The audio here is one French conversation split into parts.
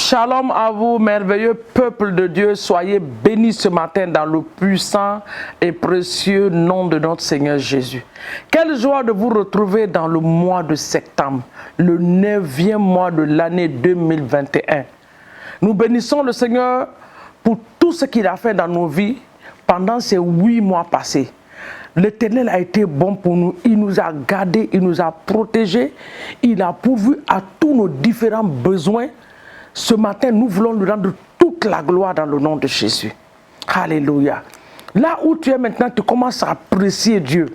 Shalom à vous, merveilleux peuple de Dieu. Soyez bénis ce matin dans le puissant et précieux nom de notre Seigneur Jésus. Quelle joie de vous retrouver dans le mois de septembre, le 9e mois de l'année 2021. Nous bénissons le Seigneur pour tout ce qu'il a fait dans nos vies pendant ces 8 mois passés. L'Éternel a été bon pour nous. Il nous a gardés, il nous a protégés. Il a pourvu à tous nos différents besoins. Ce matin, nous voulons lui rendre toute la gloire dans le nom de Jésus. Alléluia. Là où tu es maintenant, tu commences à apprécier Dieu.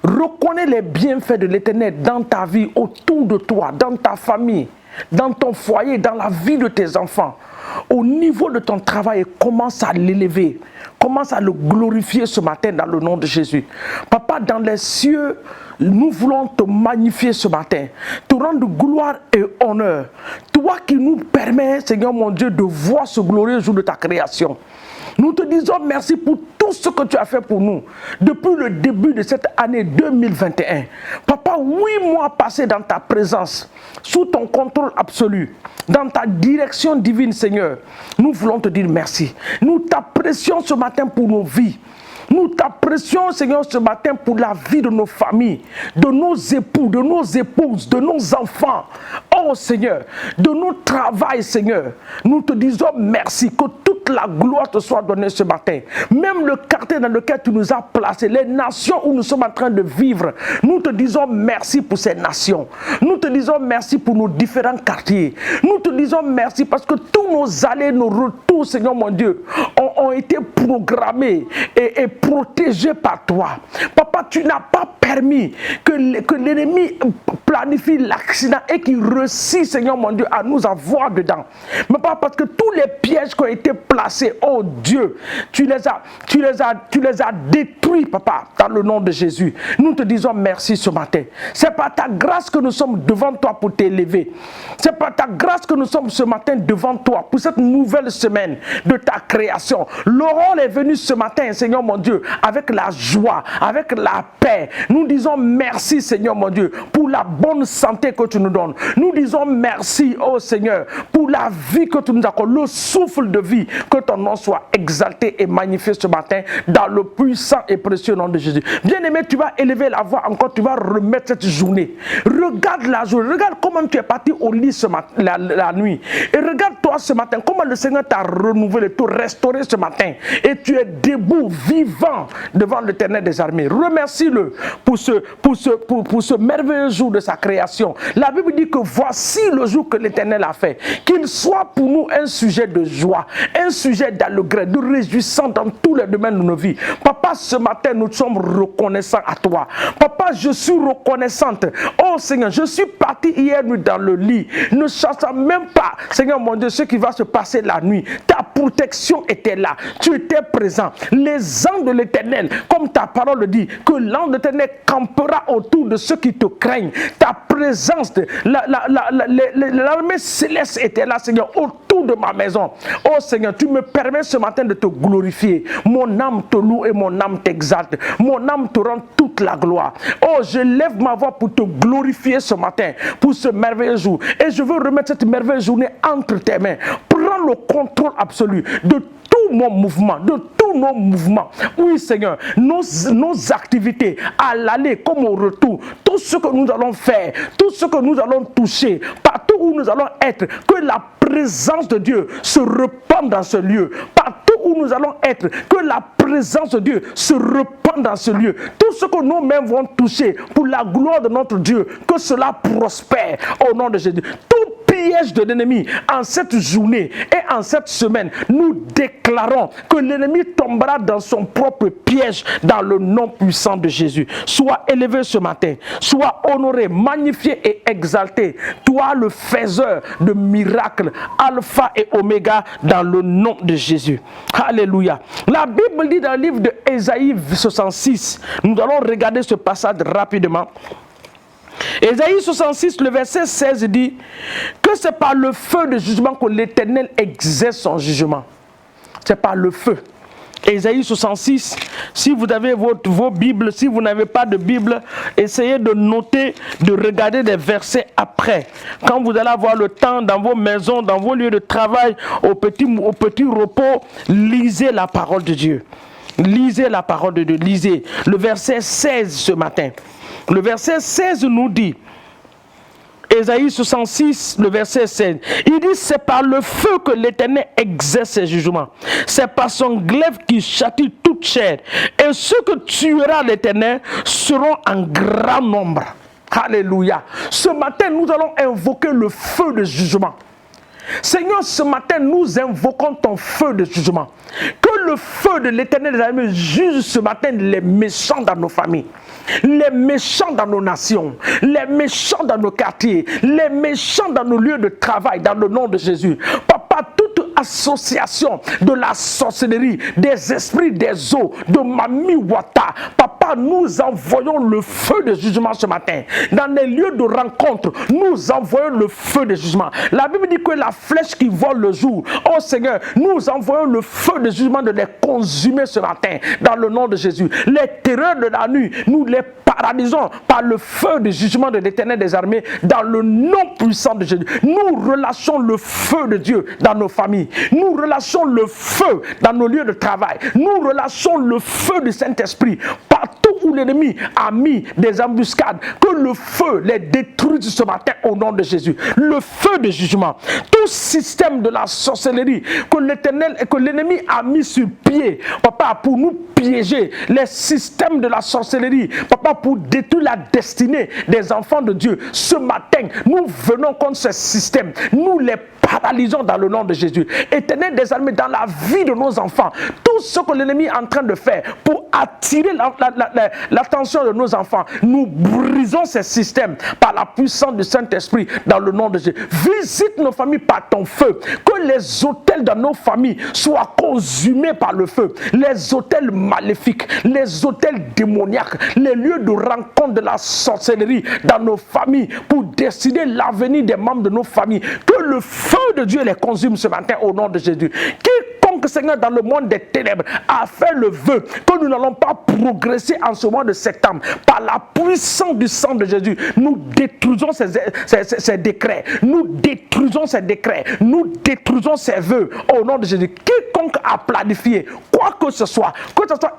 Reconnais les bienfaits de l'Éternel dans ta vie, autour de toi, dans ta famille, dans ton foyer, dans la vie de tes enfants. Au niveau de ton travail, et commence à l'élever. Commence à le glorifier ce matin dans le nom de Jésus. Papa, dans les cieux, nous voulons te magnifier ce matin, te rendre gloire et honneur. Toi qui nous permets, Seigneur mon Dieu, de voir ce glorieux jour de ta création. Nous te disons merci pour tout ce que tu as fait pour nous depuis le début de cette année 2021. Papa, 8 mois passés dans ta présence, sous ton contrôle absolu, dans ta direction divine, Seigneur. Nous voulons te dire merci. Nous t'apprécions ce matin pour nos vies. Nous t'apprécions, Seigneur, ce matin pour la vie de nos familles, de nos époux, de nos épouses, de nos enfants. Oh Seigneur, de nos travails, Seigneur. Nous te disons merci, que toute la gloire te soit donnée ce matin. Même le quartier dans lequel tu nous as placés, les nations où nous sommes en train de vivre, nous te disons merci pour ces nations. Nous te disons merci pour nos différents quartiers. Nous te disons merci parce que tous nos allées, nos retours, Seigneur mon Dieu, ont été programmés et protégés par toi. Papa, tu n'as pas permis que l'ennemi planifie l'accident et qu'il réussisse, Seigneur mon Dieu, à nous avoir dedans. Mais pas parce que tous les pièges qui ont été placés, oh Dieu, tu les as détruits, Papa, dans le nom de Jésus. Nous te disons merci ce matin. C'est par ta grâce que nous sommes devant toi pour t'élever. C'est par ta grâce que nous sommes ce matin devant toi pour cette nouvelle semaine de ta création. L'aurore est venue ce matin, Seigneur mon Dieu, avec la joie, avec la paix. Nous disons merci, Seigneur mon Dieu, pour la bonne santé que tu nous donnes. Nous disons merci, oh Seigneur, pour la vie que tu nous accordes, le souffle de vie. Que ton nom soit exalté et magnifié ce matin dans le puissant et précieux nom de Jésus. Bien-aimé, tu vas élever la voix encore, tu vas remettre cette journée. Regarde la journée, regarde comment tu es parti au lit ce matin, la nuit. Et regarde-toi ce matin, comment le Seigneur t'a renouvelé, t'a restauré ce matin. Et tu es debout, vivant devant l'Éternel des armées. Remercie-le pour ce merveilleux jour de sa création. La Bible dit que voici le jour que l'Éternel a fait. Qu'il soit pour nous un sujet de joie, un sujet d'allégresse, de réjouissance dans tous les domaines de nos vies. Papa, ce matin, nous sommes reconnaissants à toi. Papa, je suis reconnaissante. Oh Seigneur, je suis parti hier nuit dans le lit, ne sachant même pas, Seigneur mon Dieu, ce qui va se passer la nuit. Ta protection était là. Tu étais présent. Les anges de l'Éternel, comme ta parole le dit, que l'ange de l'Éternel campera autour de ceux qui te craignent. Ta présence, l'armée céleste était là, Seigneur, autour de ma maison. Oh Seigneur, tu me permets ce matin de te glorifier. Mon âme te loue et mon âme t'exalte. Mon âme te rend toute la gloire. Oh, je lève ma voix pour te glorifier ce matin, pour ce merveilleux jour. Et je veux remettre cette merveilleuse journée entre tes mains. Prends le contrôle absolu de tout mon mouvement, de tous nos mouvements. Oui Seigneur, nos activités à l'aller comme au retour, tout ce que nous allons faire, tout ce que nous allons toucher, partout où nous allons être, que la présence de Dieu se répande dans ce lieu. Partout où nous allons être, que la présence de Dieu se répande dans ce lieu. Tout ce que nous-mêmes vont toucher pour la gloire de notre Dieu, que cela prospère au nom de Jésus. Tout piège de l'ennemi en cette journée et en cette semaine, nous déclarons que l'ennemi tombera dans son propre piège dans le nom puissant de Jésus. Sois élevé ce matin, sois honoré, magnifié et exalté. Toi le faiseur de miracles, alpha et oméga dans le nom de Jésus. Alléluia. La Bible dit dans le livre de Ésaïe 66, nous allons regarder ce passage rapidement. Ésaïe 66, le verset 16 dit que c'est par le feu de jugement que l'Éternel exerce son jugement. C'est par le feu. Ésaïe 66, si vous avez vos Bibles, si vous n'avez pas de Bible, essayez de noter, de regarder des versets après. Quand vous allez avoir le temps dans vos maisons, dans vos lieux de travail, au petit repos, lisez la parole de Dieu. Lisez la parole de Dieu, lisez. Le verset 16 ce matin. Le verset 16 nous dit, Ésaïe 66, le verset 16, il dit, c'est par le feu que l'Éternel exerce ses jugements. C'est par son glaive qui châtie toute chair. Et ceux que tuera l'Éternel seront en grand nombre. Alléluia. Ce matin, nous allons invoquer le feu de jugement. Seigneur, ce matin, nous invoquons ton feu de jugement. Que le feu de l'Éternel des armées juge ce matin les méchants dans nos familles, les méchants dans nos nations, les méchants dans nos quartiers, les méchants dans nos lieux de travail, dans le nom de Jésus. Papa, toute association de la sorcellerie, des esprits des eaux, de Mami Wata, Papa, nous envoyons le feu de jugement ce matin. Dans les lieux de rencontre, nous envoyons le feu de jugement. La Bible dit que la flèche qui vole le jour, oh Seigneur, nous envoyons le feu de jugement de les consumer ce matin, dans le nom de Jésus. Les terreurs de la nuit, nous les paralysons par le feu de jugement de l'Éternel des armées, dans le nom puissant de Jésus. Nous relâchons le feu de Dieu dans nos familles. Nous relâchons le feu dans nos lieux de travail. Nous relâchons le feu du Saint-Esprit partout où l'ennemi a mis des embuscades. Que le feu les détruise ce matin au nom de Jésus. Le feu de jugement. Tout système de la sorcellerie que l'Éternel et que l'ennemi a mis sur pied, Papa, pour nous piéger, les systèmes de la sorcellerie, Papa, pour détruire la destinée des enfants de Dieu. Ce matin, nous venons contre ce système. Nous les paralysons dans le nom de Jésus. Éternel des armées, dans la vie de nos enfants, tout ce que l'ennemi est en train de faire pour attirer l'attention de nos enfants, nous brisons ces systèmes par la puissance du Saint-Esprit dans le nom de Jésus. Visite nos familles par ton feu. Que les autels dans nos familles soient consumés par le feu. Les autels maléfiques, les autels démoniaques, les lieux de rencontre de la sorcellerie dans nos familles pour décider l'avenir des membres de nos familles. Que le feu de Dieu les consume ce matin au nom de Jésus. Quiconque, Seigneur, dans le monde des ténèbres a fait le vœu que nous n'allons pas progresser en ce mois de septembre, par la puissance du sang de Jésus, nous détruisons ces décrets. Nous détruisons ces décrets. Nous détruisons ces vœux au nom de Jésus. Quiconque a planifié quoi que ce soit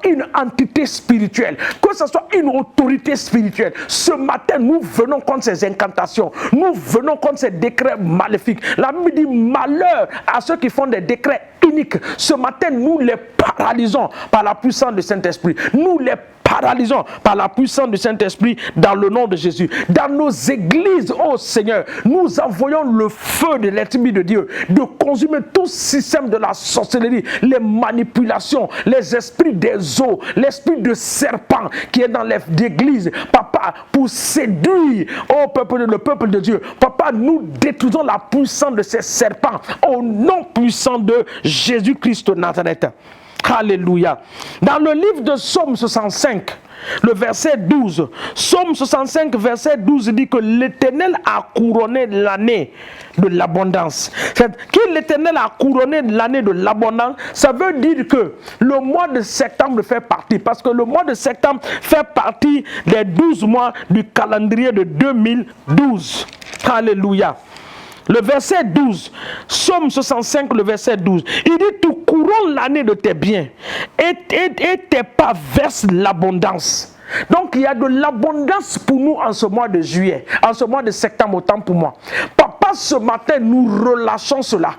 une entité spirituelle, que ce soit une autorité spirituelle, ce matin, nous venons contre ces incantations. Nous venons contre ces décrets maléfiques. La Bible dit malheur à ceux qui font des décrets uniques. Ce matin, nous les paralysons par la puissance du Saint-Esprit. Nous les paralysons par la puissance du Saint-Esprit dans le nom de Jésus. Dans nos églises, oh Seigneur, nous envoyons le feu de l'Esprit de Dieu de consumer tout système de la sorcellerie, les manipulations, les esprits des eaux, l'esprit de serpent qui est dans l'église, Papa, pour séduire le peuple de Dieu. Papa, nous détruisons la puissance de ces serpents au nom puissant de Jésus-Christ de Nazareth. Alléluia. Dans le livre de Psaume 65, le verset 12, Psaume 65, verset 12 dit que l'Éternel a couronné l'année de l'abondance. Que l'Éternel a couronné l'année de l'abondance, ça veut dire que le mois de septembre fait partie, parce que le mois de septembre fait partie des 12 mois du calendrier de 2012. Alléluia. Le verset 12, Psaume 65, le verset 12, il dit: tu couronnes l'année de tes biens et tes pas versent l'abondance. Donc il y a de l'abondance pour nous en ce mois de juillet, en ce mois de septembre, autant pour moi. Papa, ce matin, nous relâchons cela.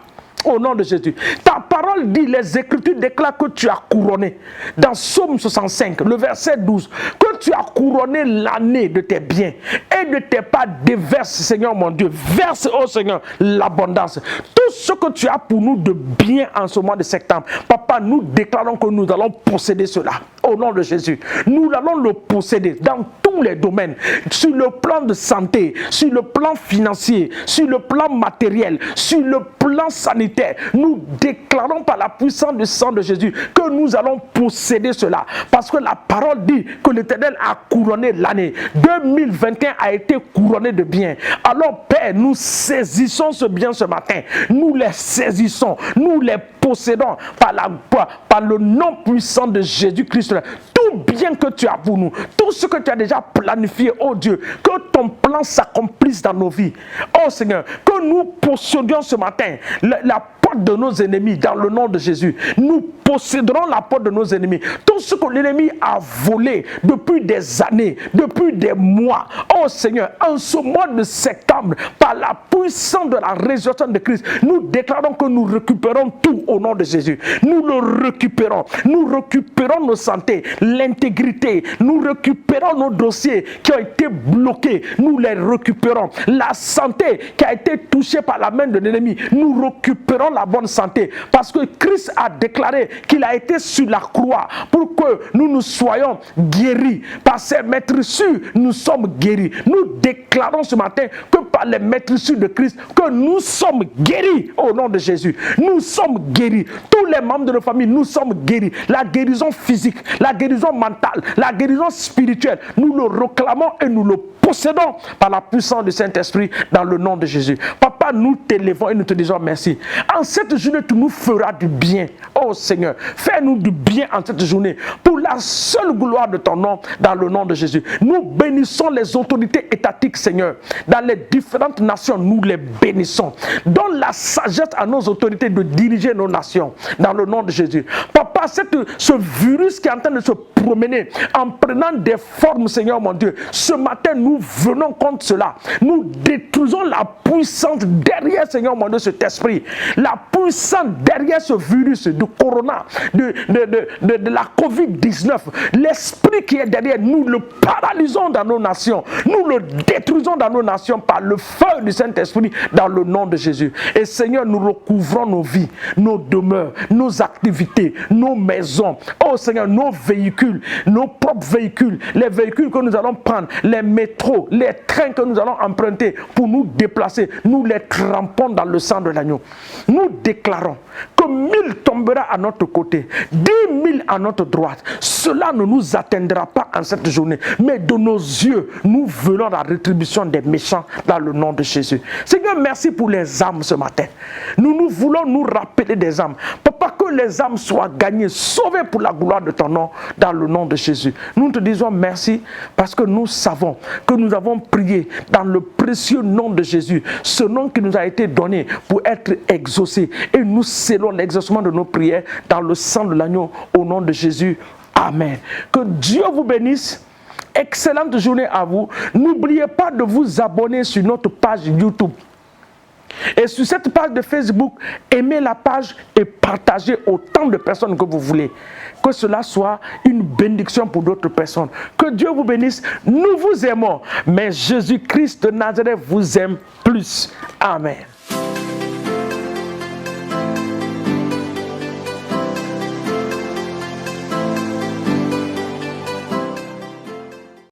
Au nom de Jésus. Ta parole dit, les Écritures déclarent que tu as couronné. Dans Psaume 65, le verset 12, que tu as couronné l'année de tes biens et de tes pas déverse, Seigneur mon Dieu. Verse, oh Seigneur, l'abondance. Tout ce que tu as pour nous de bien en ce mois de septembre, Papa, nous déclarons que nous allons posséder cela. Au nom de Jésus. Nous allons le posséder dans tous les domaines. Sur le plan de santé, sur le plan financier, sur le plan matériel, sur le plan plan sanitaire, nous déclarons par la puissance du sang de Jésus que nous allons posséder cela. Parce que la parole dit que l'Éternel a couronné l'année. 2021 a été couronné de bien. Alors Père, nous saisissons ce bien ce matin. Nous les saisissons. Nous les possédons par le nom puissant de Jésus-Christ. Tout bien que tu as pour nous, tout ce que tu as déjà planifié, oh Dieu, que ton plan s'accomplisse dans nos vies. Oh Seigneur, que nous possédions ce matin la porte de nos ennemis dans le nom de Jésus. Nous posséderons la porte de nos ennemis. Tout ce que l'ennemi a volé depuis des années, depuis des mois. Oh Seigneur, en ce mois de septembre, par la puissance de la résurrection de Christ, nous déclarons que nous récupérons tout au nom de Jésus. Nous le récupérons. Nous récupérons nos santé, l'intégrité. Nous récupérons nos dossiers qui ont été bloqués. Nous les récupérons. La santé qui a été touchée par la main de l'ennemi, nous récupérons la bonne santé. Parce que Christ a déclaré qu'il a été sur la croix pour que nous soyons guéris. Par ses maîtrisures, nous sommes guéris. Nous déclarons ce matin que par les maîtrisures de Christ, que nous sommes guéris au nom de Jésus. Nous sommes guéris. Tous les membres de nos familles, nous sommes guéris. La guérison physique, la guérison mentale, la guérison spirituelle, nous le réclamons et nous le possédons par la puissance du Saint-Esprit dans le nom de Jésus. Papa, nous t'élevons et nous te disons merci. En cette journée, tu nous feras du bien. Oh Seigneur, fais-nous du bien en cette journée pour la seule gloire de ton nom dans le nom de Jésus. Nous bénissons les autorités étatiques, Seigneur. Dans les différentes nations, nous les bénissons. Donne la sagesse à nos autorités de diriger nos nations dans le nom de Jésus. Papa, ce virus qui est en train de se promener en prenant des formes, Seigneur mon Dieu, ce matin, nous venons contre cela. Nous détruisons la puissance derrière, Seigneur mon Dieu, cet esprit. La puissance derrière ce virus de corona, de la COVID-19. L'esprit qui est derrière, nous le paralysons dans nos nations. Nous le détruisons dans nos nations par le feu du Saint-Esprit dans le nom de Jésus. Et Seigneur, nous recouvrons nos vies, nos demeures, nos activités, nos maisons. Oh Seigneur, nos véhicules, nos propres véhicules, les véhicules que nous allons prendre, les métros, les trains que nous allons emprunter pour nous déplacer, nous les trempons dans le sang de l'agneau. Nous déclarons que 1000 tombera à notre côté, 10 000 à notre droite. Cela ne nous atteindra pas en cette journée, mais de nos yeux, nous venons la rétribution des méchants dans le nom de Jésus. Seigneur, merci pour les âmes ce matin. Nous voulons nous rappeler des âmes. Papa, que les âmes soient gagnées, sauvées pour la gloire de ton nom, dans le nom de Jésus. Nous te disons merci parce que nous savons que nous avons prié dans le précieux nom de Jésus, ce nom qui nous a été donné pour être exaucé. Et nous scellons l'exaucement de nos prières dans le sang de l'agneau au nom de Jésus. Amen. Que Dieu vous bénisse. Excellente journée à vous. N'oubliez pas de vous abonner sur notre page YouTube. Et sur cette page de Facebook, aimez la page et partagez autant de personnes que vous voulez. Que cela soit une bénédiction pour d'autres personnes. Que Dieu vous bénisse. Nous vous aimons, mais Jésus-Christ de Nazareth vous aime plus. Amen.